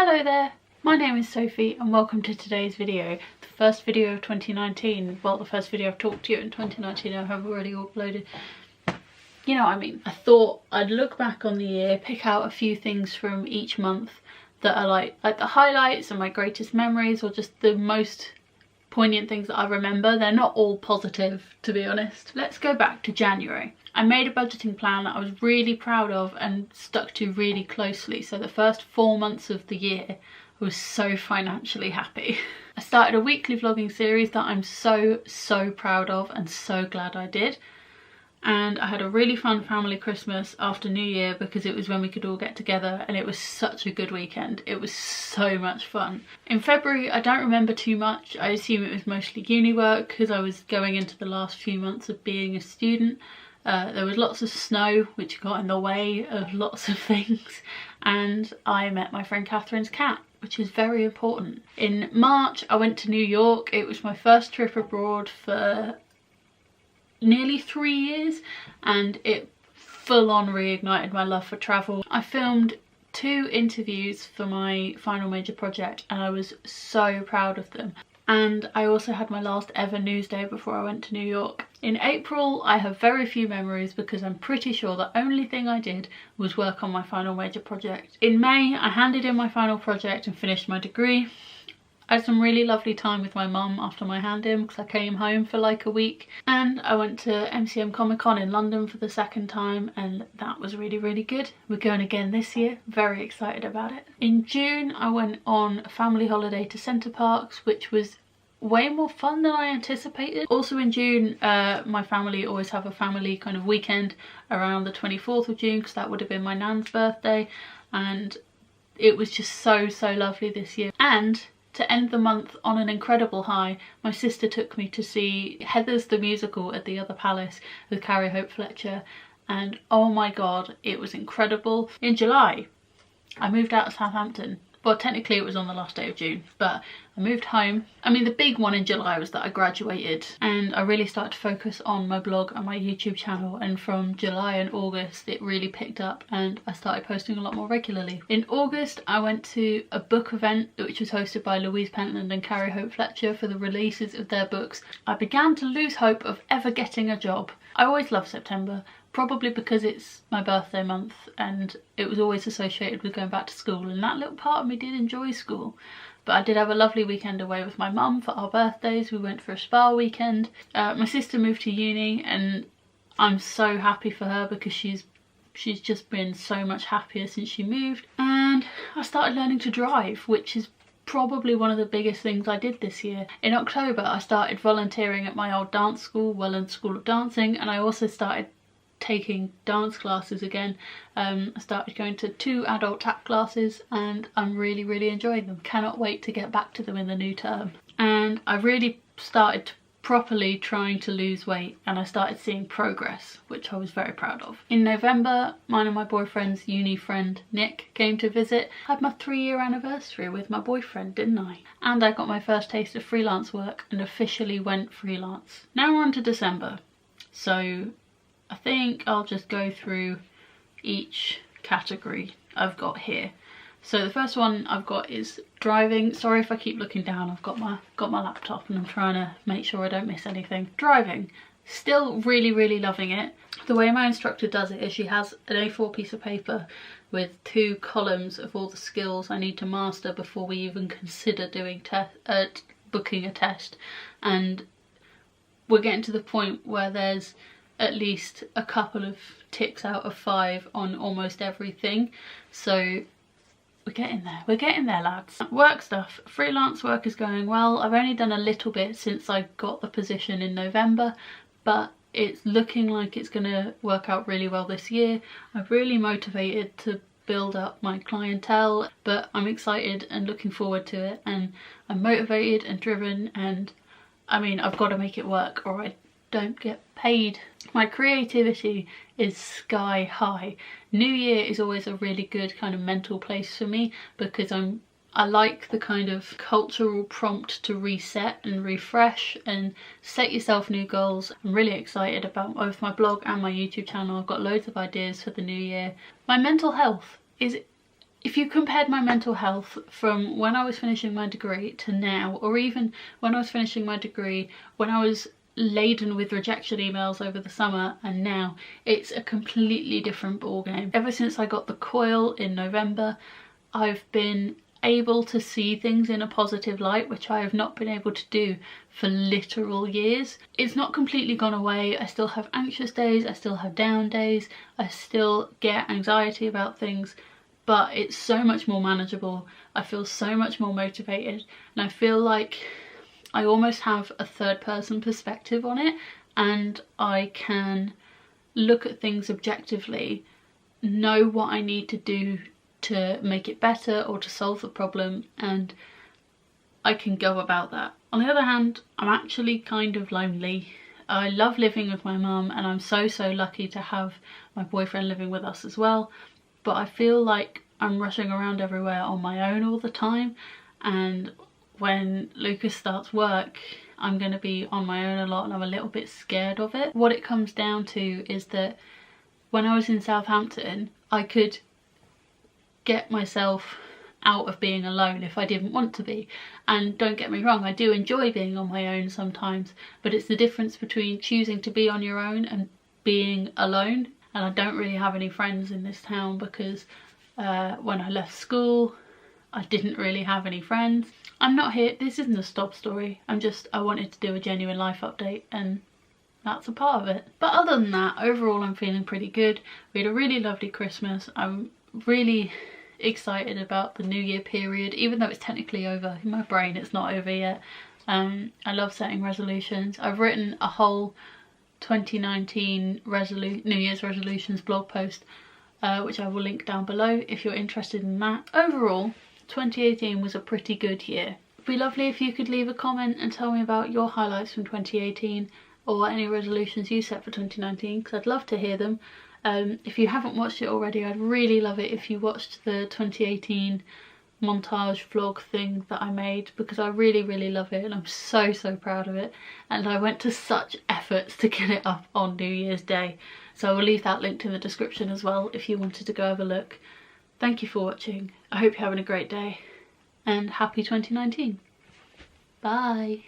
Hello there, my name is Sophie and welcome to today's video. The first video of 2019, well the first video I've talked to you in 2019 I have already uploaded. You know what I mean. I thought I'd look back on the year, pick out a few things from each month that are like the highlights and my greatest memories, or just the most poignant things that I remember. They're not all positive, to be honest. Let's go back to January. I made a budgeting plan that I was really proud of and stuck to really closely. So the first 4 months of the year I was so financially happy. I started a weekly vlogging series that I'm so proud of and so glad I did. And I had a really fun family Christmas after New Year because it was when we could all get together and it was such a good weekend. It was so much fun. In February I don't remember too much. I assume it was mostly uni work because I was going into the last few months of being a student. There was lots of snow which got in the way of lots of things, and I met my friend Catherine's cat, which is very important. In March I went to New York. It was my first trip abroad for nearly 3 years and it full on reignited my love for travel. I filmed 2 interviews for my final major project and I was so proud of them. And I also had my last ever news day before I went to New York. In April I have very few memories because I'm pretty sure the only thing I did was work on my final major project. In May I handed in my final project and finished my degree. I had some really lovely time with my mum after my hand-in because I came home for like a week, and I went to MCM Comic Con in London for the second time and that was really good. We're going again this year, very excited about it. In June I went on a family holiday to Center Parcs, which was way more fun than I anticipated. Also in June my family always have a family kind of weekend around the 24th of June because that would have been my nan's birthday, and it was just so lovely this year. And to end the month on an incredible high, my sister took me to see Heathers the musical at the Other Palace with Carrie Hope Fletcher, and oh my god, it was incredible. In July I moved out of Southampton. Well, technically it was on the last day of June, but I moved home. I mean, the big one in July was that I graduated and I really started to focus on my blog and my YouTube channel, and from July and August it really picked up and I started posting a lot more regularly. In August I went to a book event which was hosted by Louise Pentland and Carrie Hope Fletcher for the releases of their books. I began to lose hope of ever getting a job. I always love September, probably because it's my birthday month and it was always associated with going back to school, and that little part of me did enjoy school. But I did have a lovely weekend away with my mum for our birthdays. We went for a spa weekend. My sister moved to uni and I'm so happy for her because she's just been so much happier since she moved. And I started learning to drive, which is probably one of the biggest things I did this year. In October I started volunteering at my old dance school, Welland School of Dancing, and I also started taking dance classes again. I started going to 2 adult tap classes and I'm really enjoying them. Cannot wait to get back to them in the new term. And I really started properly trying to lose weight and I started seeing progress, which I was very proud of. In November, mine and my boyfriend's uni friend Nick came to visit. I had my 3-year anniversary with my boyfriend, didn't I? And I got my first taste of freelance work and officially went freelance. Now we're on to December. So I think I'll just go through each category I've got here. So the first one I've got is driving. Sorry if I keep looking down, I've got my laptop and I'm trying to make sure I don't miss anything. Driving, still really loving it. The way my instructor does it is she has an A4 piece of paper with 2 columns of all the skills I need to master before we even consider doing booking a test, and we're getting to the point where there's at least a couple of ticks out of 5 on almost everything. So we're getting there lads. Work stuff, freelance work is going well. I've only done a little bit since I got the position in November, but it's looking like it's gonna work out really well this year. I'm really motivated to build up my clientele, but I'm excited and looking forward to it, and I'm motivated and driven, and I mean I've got to make it work or I don't get paid. My creativity is sky high. New Year is always a really good kind of mental place for me because I like the kind of cultural prompt to reset and refresh and set yourself new goals. I'm really excited about both my blog and my YouTube channel. I've got loads of ideas for the new year. My mental health is if you compared my mental health from when I was finishing my degree to now, or even when I was finishing my degree, when I was laden with rejection emails over the summer, and now, it's a completely different ballgame. Ever since I got the coil in November, I've been able to see things in a positive light, which I have not been able to do for literal years. It's not completely gone away. I still have anxious days, I still have down days, I still get anxiety about things, but it's so much more manageable. I feel so much more motivated, and I feel like I almost have a third person perspective on it, and I can look at things objectively, know what I need to do to make it better or to solve the problem, and I can go about that. On the other hand, I'm actually kind of lonely. I love living with my mum, and I'm so lucky to have my boyfriend living with us as well, but I feel like I'm rushing around everywhere on my own all the time, and when Lucas starts work, I'm going to be on my own a lot, and I'm a little bit scared of it. What it comes down to is that when I was in Southampton, I could get myself out of being alone if I didn't want to be. And don't get me wrong, I do enjoy being on my own sometimes, but it's the difference between choosing to be on your own and being alone. And I don't really have any friends in this town because when I left school, I didn't really have any friends. I'm not here, this isn't a stop story, I wanted to do a genuine life update, and that's a part of it. But other than that, overall I'm feeling pretty good. We had a really lovely Christmas. I'm really excited about the New Year period, even though it's technically over. In my brain it's not over yet. I love setting resolutions. I've written a whole 2019 New Year's resolutions blog post, which I will link down below if you're interested in that. Overall, 2018 was a pretty good year. It'd be lovely if you could leave a comment and tell me about your highlights from 2018 or any resolutions you set for 2019, because I'd love to hear them. If you haven't watched it already, I'd really love it if you watched the 2018 montage vlog thing that I made, because I really love it and I'm so proud of it, and I went to such efforts to get it up on New Year's Day, so I will leave that linked in the description as well if you wanted to go have a look. Thank you for watching. I hope you're having a great day, and happy 2019. Bye.